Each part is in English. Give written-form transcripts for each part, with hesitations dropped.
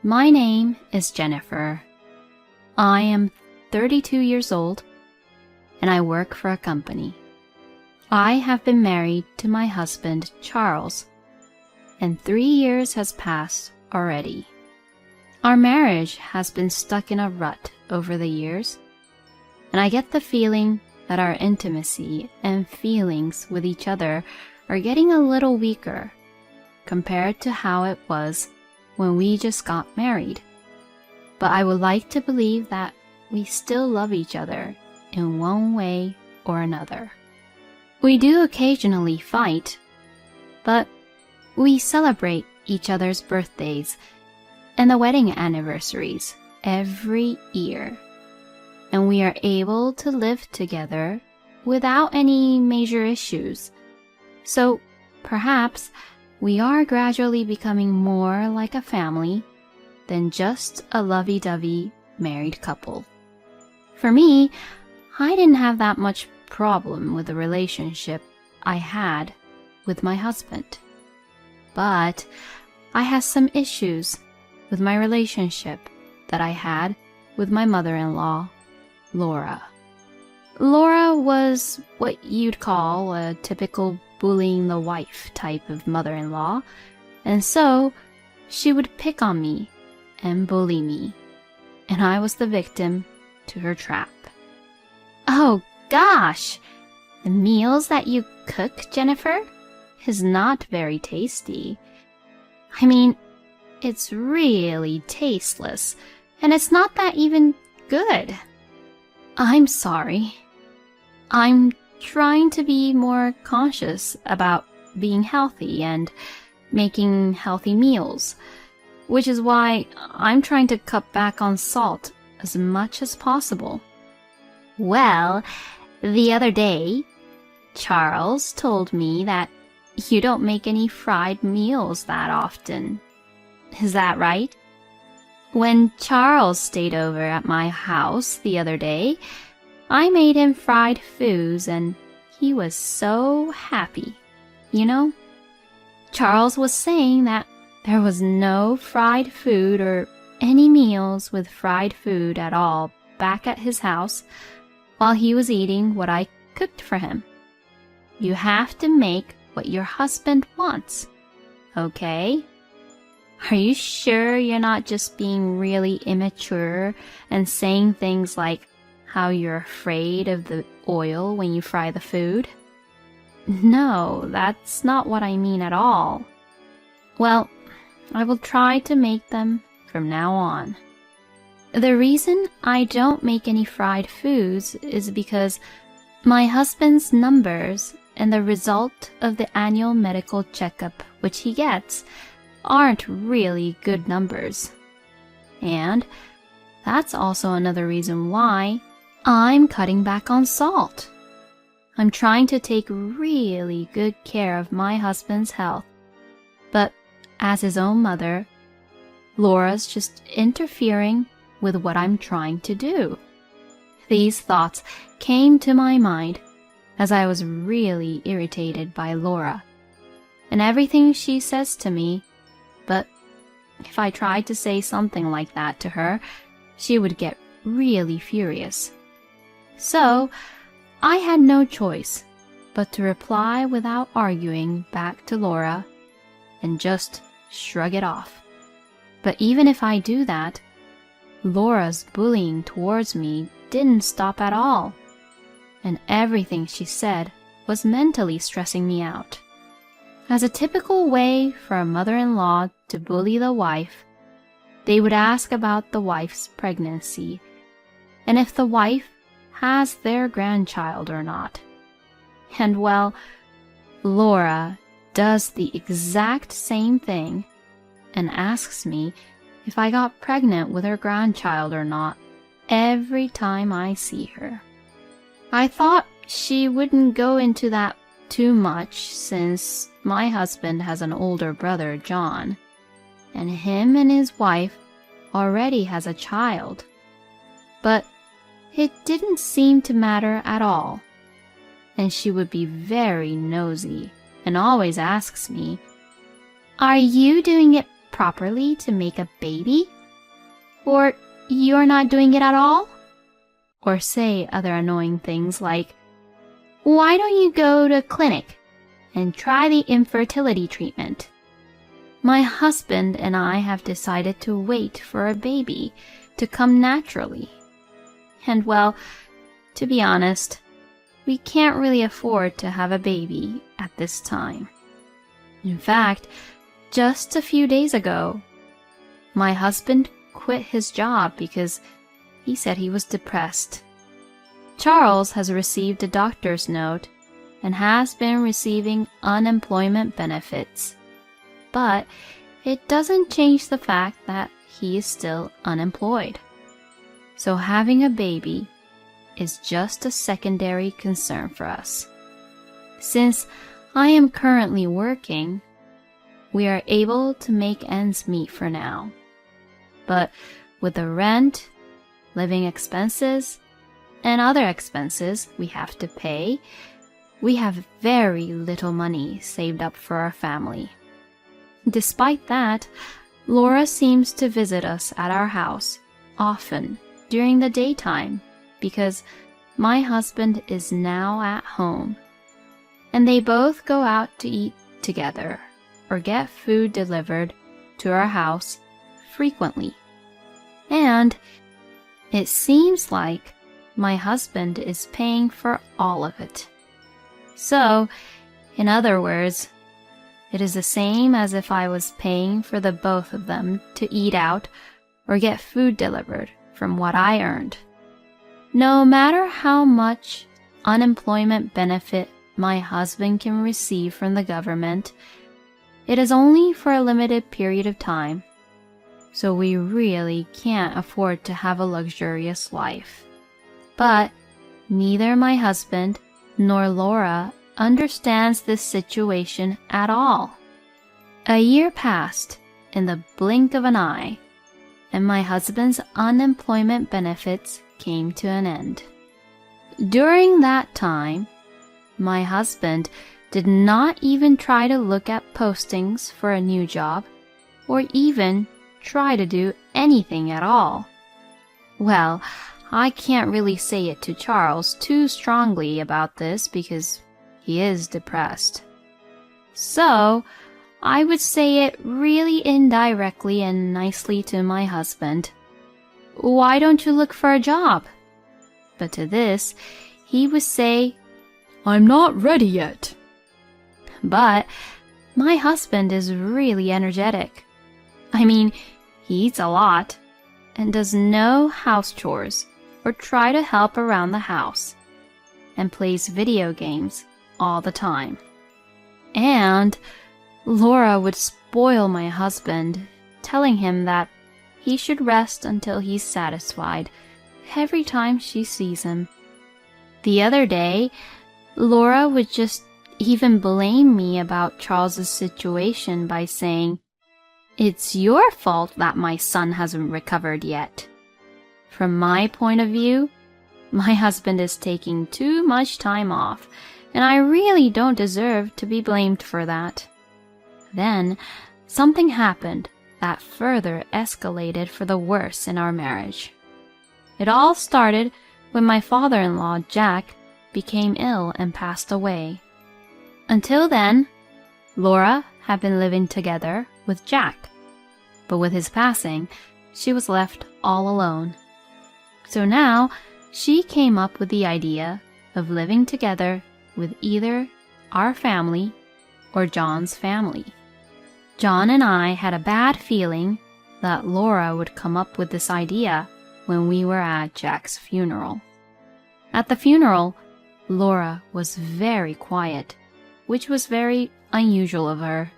My name is Jennifer. I am 32 years old, and I work for a company. I have been married to my husband, Charles, and 3 years has passed already. Our marriage has been stuck in a rut over the years, and I get the feeling that our intimacy and feelings with each other are getting a little weaker compared to how it was when we just got married. But I would like to believe that we still love each other in one way or another. We do occasionally fight, but we celebrate each other's birthdays and the wedding anniversaries every year, and we are able to live together without any major issues. So perhaps we are gradually becoming more like a family than just a lovey-dovey married couple. For me, I didn't have that much problem with the relationship I had with my husband. But I had some issues with my relationship that I had with my mother-in-law, Laura. Laura was what you'd call a typical bullying the wife type of mother-in-law, and so she would pick on me and bully me, and I was the victim to her trap. Oh gosh, the meals that you cook, Jennifer, is not very tasty. I mean, it's really tasteless, and it's not that even good. I'm sorry. I'm trying to be more conscious about being healthy and making healthy meals, which is why I'm trying to cut back on salt as much as possible. Well, the other day, Charles told me that you don't make any fried meals that often. Is that right? When Charles stayed over at my house the other day, I made him fried foods and he was so happy. You know, Charles was saying that there was no fried food or any meals with fried food at all back at his house while he was eating what I cooked for him. You have to make what your husband wants, okay? Are you sure you're not just being really immature and saying things like how you're afraid of the oil when you fry the food? No, that's not what I mean at all. Well, I will try to make them from now on. The reason I don't make any fried foods is because my husband's numbers and the result of the annual medical checkup which he gets aren't really good numbers. And that's also another reason why I'm cutting back on salt. I'm trying to take really good care of my husband's health, but as his own mother, Laura's just interfering with what I'm trying to do. These thoughts came to my mind as I was really irritated by Laura and everything she says to me, but if I tried to say something like that to her, she would get really furious. So I had no choice but to reply without arguing back to Laura and just shrug it off. But even if I do that, Laura's bullying towards me didn't stop at all, and everything she said was mentally stressing me out. As a typical way for a mother-in-law to bully the wife, they would ask about the wife's pregnancy, and if the wife has their grandchild or not. And well, Laura does the exact same thing and asks me if I got pregnant with her grandchild or not every time I see her. I thought she wouldn't go into that too much since my husband has an older brother, John, and him and his wife already has a child. But it didn't seem to matter at all, and she would be very nosy and always asks me, "Are you doing it properly to make a baby?" Or you're not doing it at all? Or say other annoying things like, why don't you go to a clinic and try the infertility treatment? My husband and I have decided to wait for a baby to come naturally. And well, to be honest, we can't really afford to have a baby at this time. In fact, just a few days ago, my husband quit his job because he said he was depressed. Charles has received a doctor's note and has been receiving unemployment benefits. But it doesn't change the fact that he is still unemployed. So having a baby is just a secondary concern for us. Since I am currently working, we are able to make ends meet for now. But with the rent, living expenses, and other expenses we have to pay, we have very little money saved up for our family. Despite that, Laura seems to visit us at our house often during the daytime because my husband is now at home, and they both go out to eat together or get food delivered to our house frequently. And it seems like my husband is paying for all of it. So, in other words, it is the same as if I was paying for the both of them to eat out or get food delivered from what I earned. No matter how much unemployment benefit my husband can receive from the government, it is only for a limited period of time, so we really can't afford to have a luxurious life. But neither my husband nor Laura understands this situation at all. A year passed in the blink of an eye, and my husband's unemployment benefits came to an end. During that time, my husband did not even try to look at postings for a new job or even try to do anything at all. Well, I can't really say it to Charles too strongly about this because he is depressed. So, I would say it really indirectly and nicely to my husband. Why don't you look for a job? But to this, he would say, I'm not ready yet. But my husband is really energetic. I mean, he eats a lot and does no house chores or try to help around the house, and plays video games all the time. And Laura would spoil my husband, telling him that he should rest until he's satisfied every time she sees him. The other day, Laura would just even blame me about Charles's situation by saying, It's your fault that my son hasn't recovered yet. From my point of view, my husband is taking too much time off, and I really don't deserve to be blamed for that. Then, something happened that further escalated for the worse in our marriage. It all started when my father-in-law, Jack, became ill and passed away. Until then, Laura had been living together with Jack, but with his passing, she was left all alone. So now, she came up with the idea of living together with either our family or John's family. John and I had a bad feeling that Laura would come up with this idea when we were at Jack's funeral. At the funeral, Laura was very quiet, which was very unusual of her.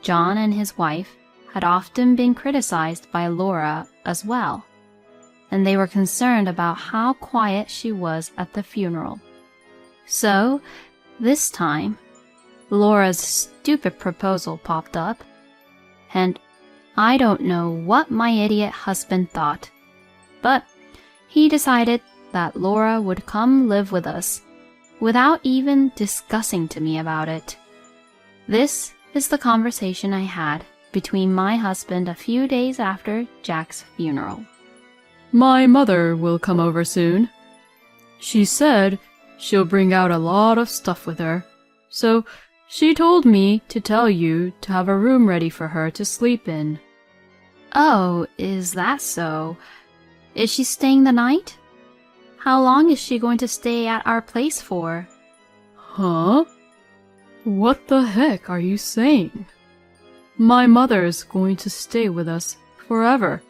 John and his wife had often been criticized by Laura as well, and they were concerned about how quiet she was at the funeral. So, this time, Laura's stupid proposal popped up, and I don't know what my idiot husband thought, but he decided that Laura would come live with us without even discussing to me about it. This is the conversation I had between my husband a few days after Jack's funeral. My mother will come over soon. She said she'll bring out a lot of stuff with her, so she told me to tell you to have a room ready for her to sleep in. Oh, is that so? Is she staying the night? How long is she going to stay at our place for? Huh? What the heck are you saying? My mother's going to stay with us forever.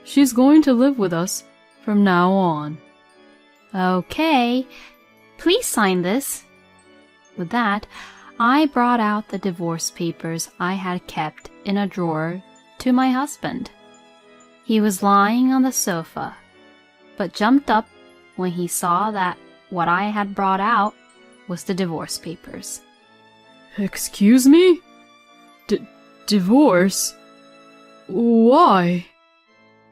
She's going to live with us from now on. Okay, please sign this. With that, I brought out the divorce papers I had kept in a drawer to my husband. He was lying on the sofa, but jumped up when he saw that what I had brought out was the divorce papers. Excuse me? Divorce? Why?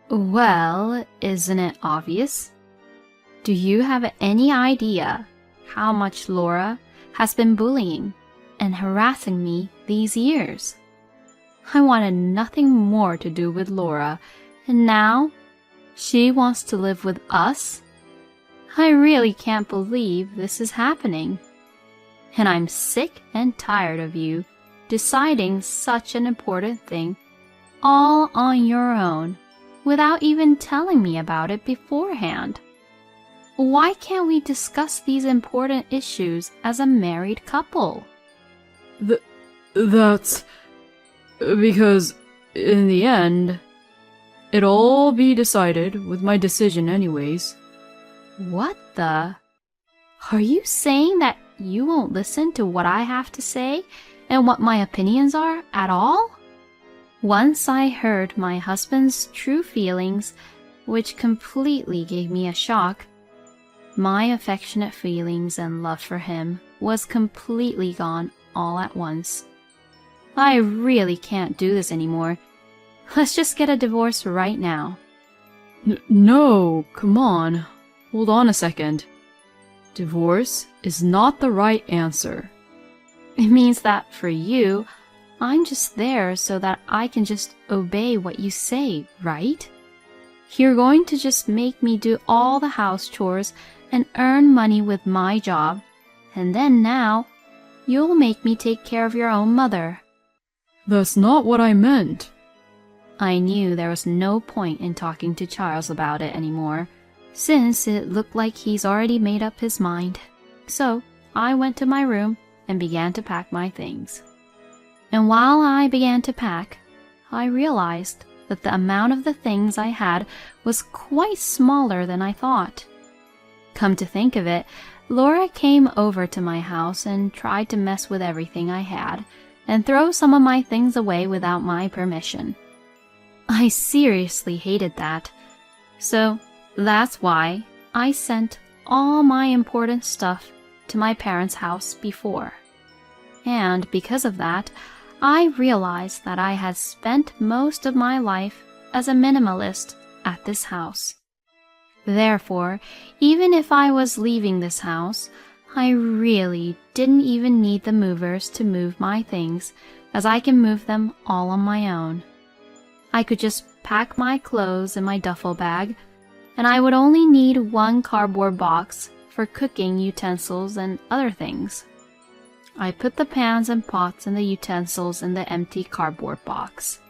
Well, isn't it obvious? Do you have any idea how much Laura has been bullying and harassing me these years? I wanted nothing more to do with Laura, and now she wants to live with us? I really can't believe this is happening. And I'm sick and tired of you deciding such an important thing all on your own without even telling me about it beforehand. Why can't we discuss these important issues as a married couple? That's because, in the end, it'll all be decided with my decision anyways. What the? Are you saying that you won't listen to what I have to say and what my opinions are at all? Once I heard my husband's true feelings, which completely gave me a shock. My affectionate feelings and love for him was completely gone all at once. I really can't do this anymore. Let's just get a divorce right now. No, come on. Hold on a second. Divorce is not the right answer. It means that for you, I'm just there so that I can just obey what you say, right? You're going to just make me do all the house chores and earn money with my job, and then now you'll make me take care of your own mother. That's not what I meant. I knew there was no point in talking to Charles about it anymore, since it looked like he's already made up his mind. So I went to my room and began to pack my things. And while I began to pack, I realized that the amount of the things I had was quite smaller than I thought. Come to think of it, Laura came over to my house and tried to mess with everything I had and throw some of my things away without my permission. I seriously hated that. So that's why I sent all my important stuff to my parents' house before. And because of that, I realized that I had spent most of my life as a minimalist at this house. Therefore, even if I was leaving this house, I really didn't even need the movers to move my things, as I can move them all on my own. I could just pack my clothes in my duffel bag, and I would only need one cardboard box for cooking utensils and other things. I put the pans and pots and the utensils in the empty cardboard box.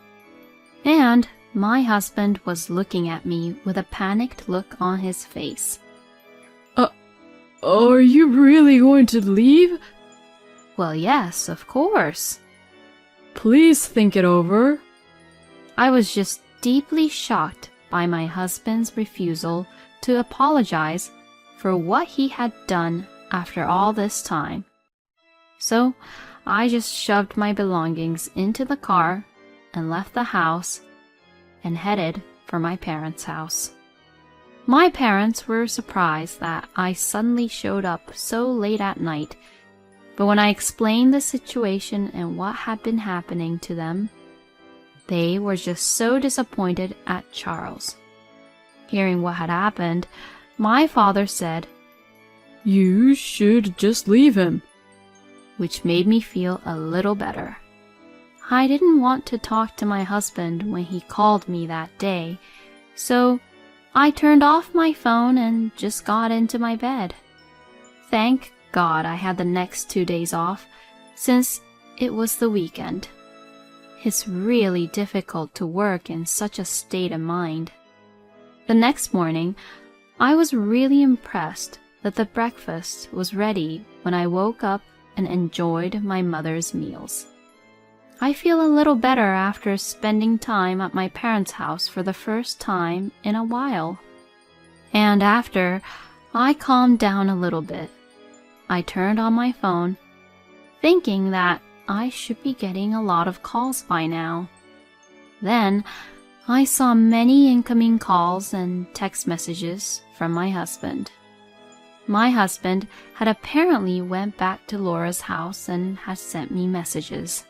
And my husband was looking at me with a panicked look on his face. Are you really going to leave? Well, yes, of course. Please think it over. I was just deeply shocked by my husband's refusal to apologize for what he had done after all this time. So I just shoved my belongings into the car and left the house and headed for my parents' house. My parents were surprised that I suddenly showed up so late at night, but when I explained the situation and what had been happening to them, they were just so disappointed at Charles. Hearing what had happened, my father said, "You should just leave him," which made me feel a little better. I didn't want to talk to my husband when he called me that day, so I turned off my phone and just got into my bed. Thank God I had the next 2 days off, since it was the weekend. It's really difficult to work in such a state of mind. The next morning, I was really impressed that the breakfast was ready when I woke up and enjoyed my mother's meals. I feel a little better after spending time at my parents' house for the first time in a while. And after I calmed down a little bit, I turned on my phone, thinking that I should be getting a lot of calls by now. Then I saw many incoming calls and text messages from my husband. My husband had apparently went back to Laura's house and had sent me messages.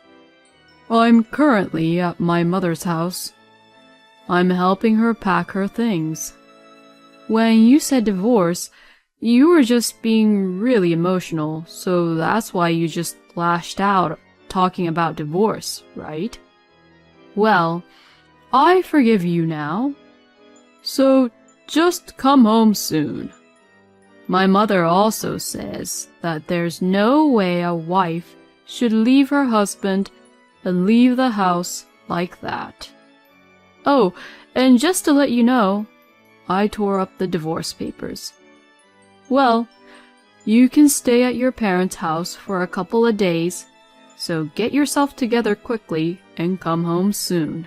I'm currently at my mother's house. I'm helping her pack her things. When you said divorce, you were just being really emotional, so that's why you just lashed out talking about divorce, right? Well, I forgive you now. So just come home soon. My mother also says that there's no way a wife should leave her husband and leave the house like that. Oh, and just to let you know, I tore up the divorce papers. Well, you can stay at your parents' house for a couple of days, so get yourself together quickly and come home soon.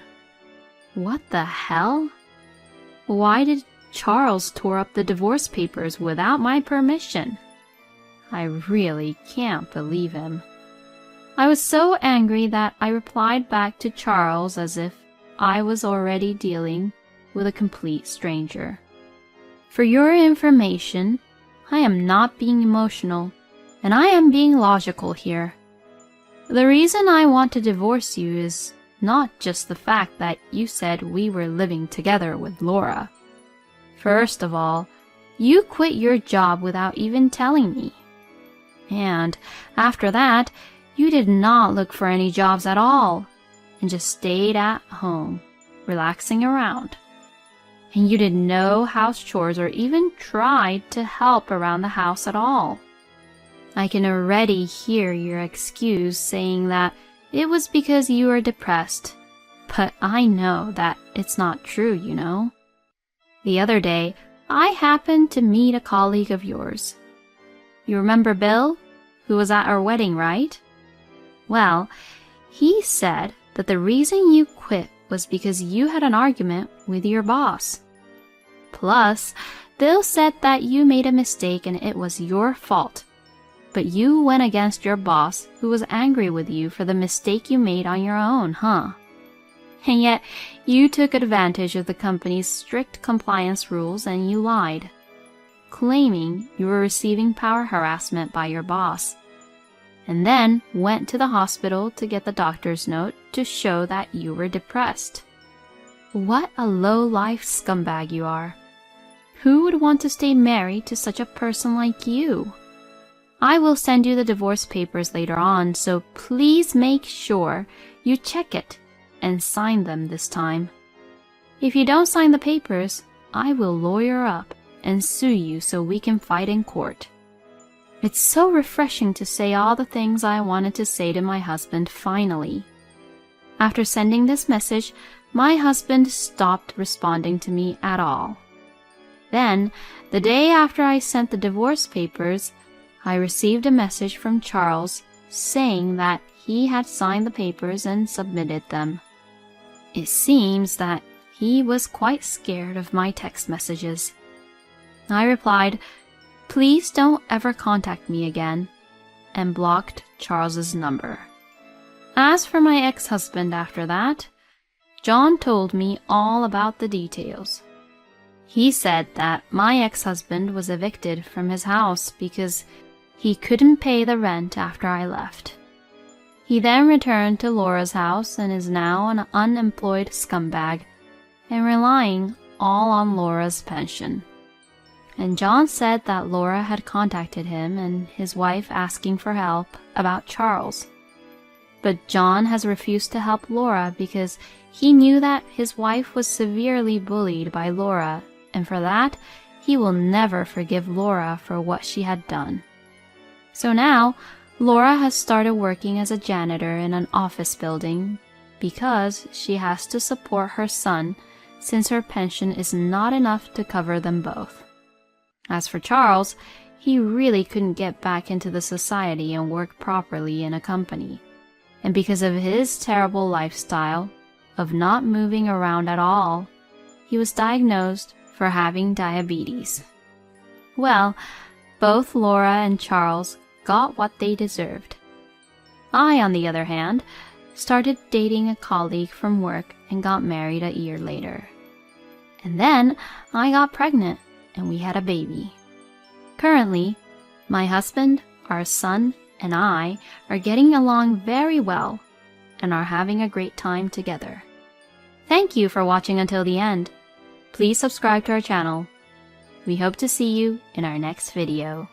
What the hell? Why did Charles tore up the divorce papers without my permission? I really can't believe him. I was so angry that I replied back to Charles as if I was already dealing with a complete stranger. For your information, I am not being emotional, and I am being logical here. The reason I want to divorce you is not just the fact that you said we were living together with Laura. First of all, you quit your job without even telling me. And after that, you did not look for any jobs at all, and just stayed at home, relaxing around. And you did no house chores or even tried to help around the house at all. I can already hear your excuse saying that it was because you were depressed, but I know that it's not true, you know. The other day, I happened to meet a colleague of yours. You remember Bill, who was at our wedding, right? Well, he said that the reason you quit was because you had an argument with your boss. Plus, Bill said that you made a mistake and it was your fault. But you went against your boss, who was angry with you for the mistake you made on your own, huh? And yet, you took advantage of the company's strict compliance rules and you lied, claiming you were receiving power harassment by your boss, and then went to the hospital to get the doctor's note to show that you were depressed. What a low-life scumbag you are. Who would want to stay married to such a person like you? I will send you the divorce papers later on, so please make sure you check it and sign them this time. If you don't sign the papers, I will lawyer up and sue you so we can fight in court. It's so refreshing to say all the things I wanted to say to my husband finally. After sending this message, my husband stopped responding to me at all. Then, the day after I sent the divorce papers, I received a message from Charles saying that he had signed the papers and submitted them. It seems that he was quite scared of my text messages. I replied, "Please don't ever contact me again," and blocked Charles's number. As for my ex-husband after that, John told me all about the details. He said that my ex-husband was evicted from his house because he couldn't pay the rent after I left. He then returned to Laura's house and is now an unemployed scumbag and relying all on Laura's pension. And John said that Laura had contacted him and his wife asking for help about Charles. But John has refused to help Laura because he knew that his wife was severely bullied by Laura, and for that, he will never forgive Laura for what she had done. So now, Laura has started working as a janitor in an office building because she has to support her son since her pension is not enough to cover them both. As for Charles, he really couldn't get back into the society and work properly in a company. And because of his terrible lifestyle of not moving around at all, he was diagnosed for having diabetes. Well, both Laura and Charles got what they deserved. I, on the other hand, started dating a colleague from work and got married a year later. And then I got pregnant and we had a baby. Currently, my husband, our son, and I are getting along very well and are having a great time together. Thank you for watching until the end. Please subscribe to our channel. We hope to see you in our next video.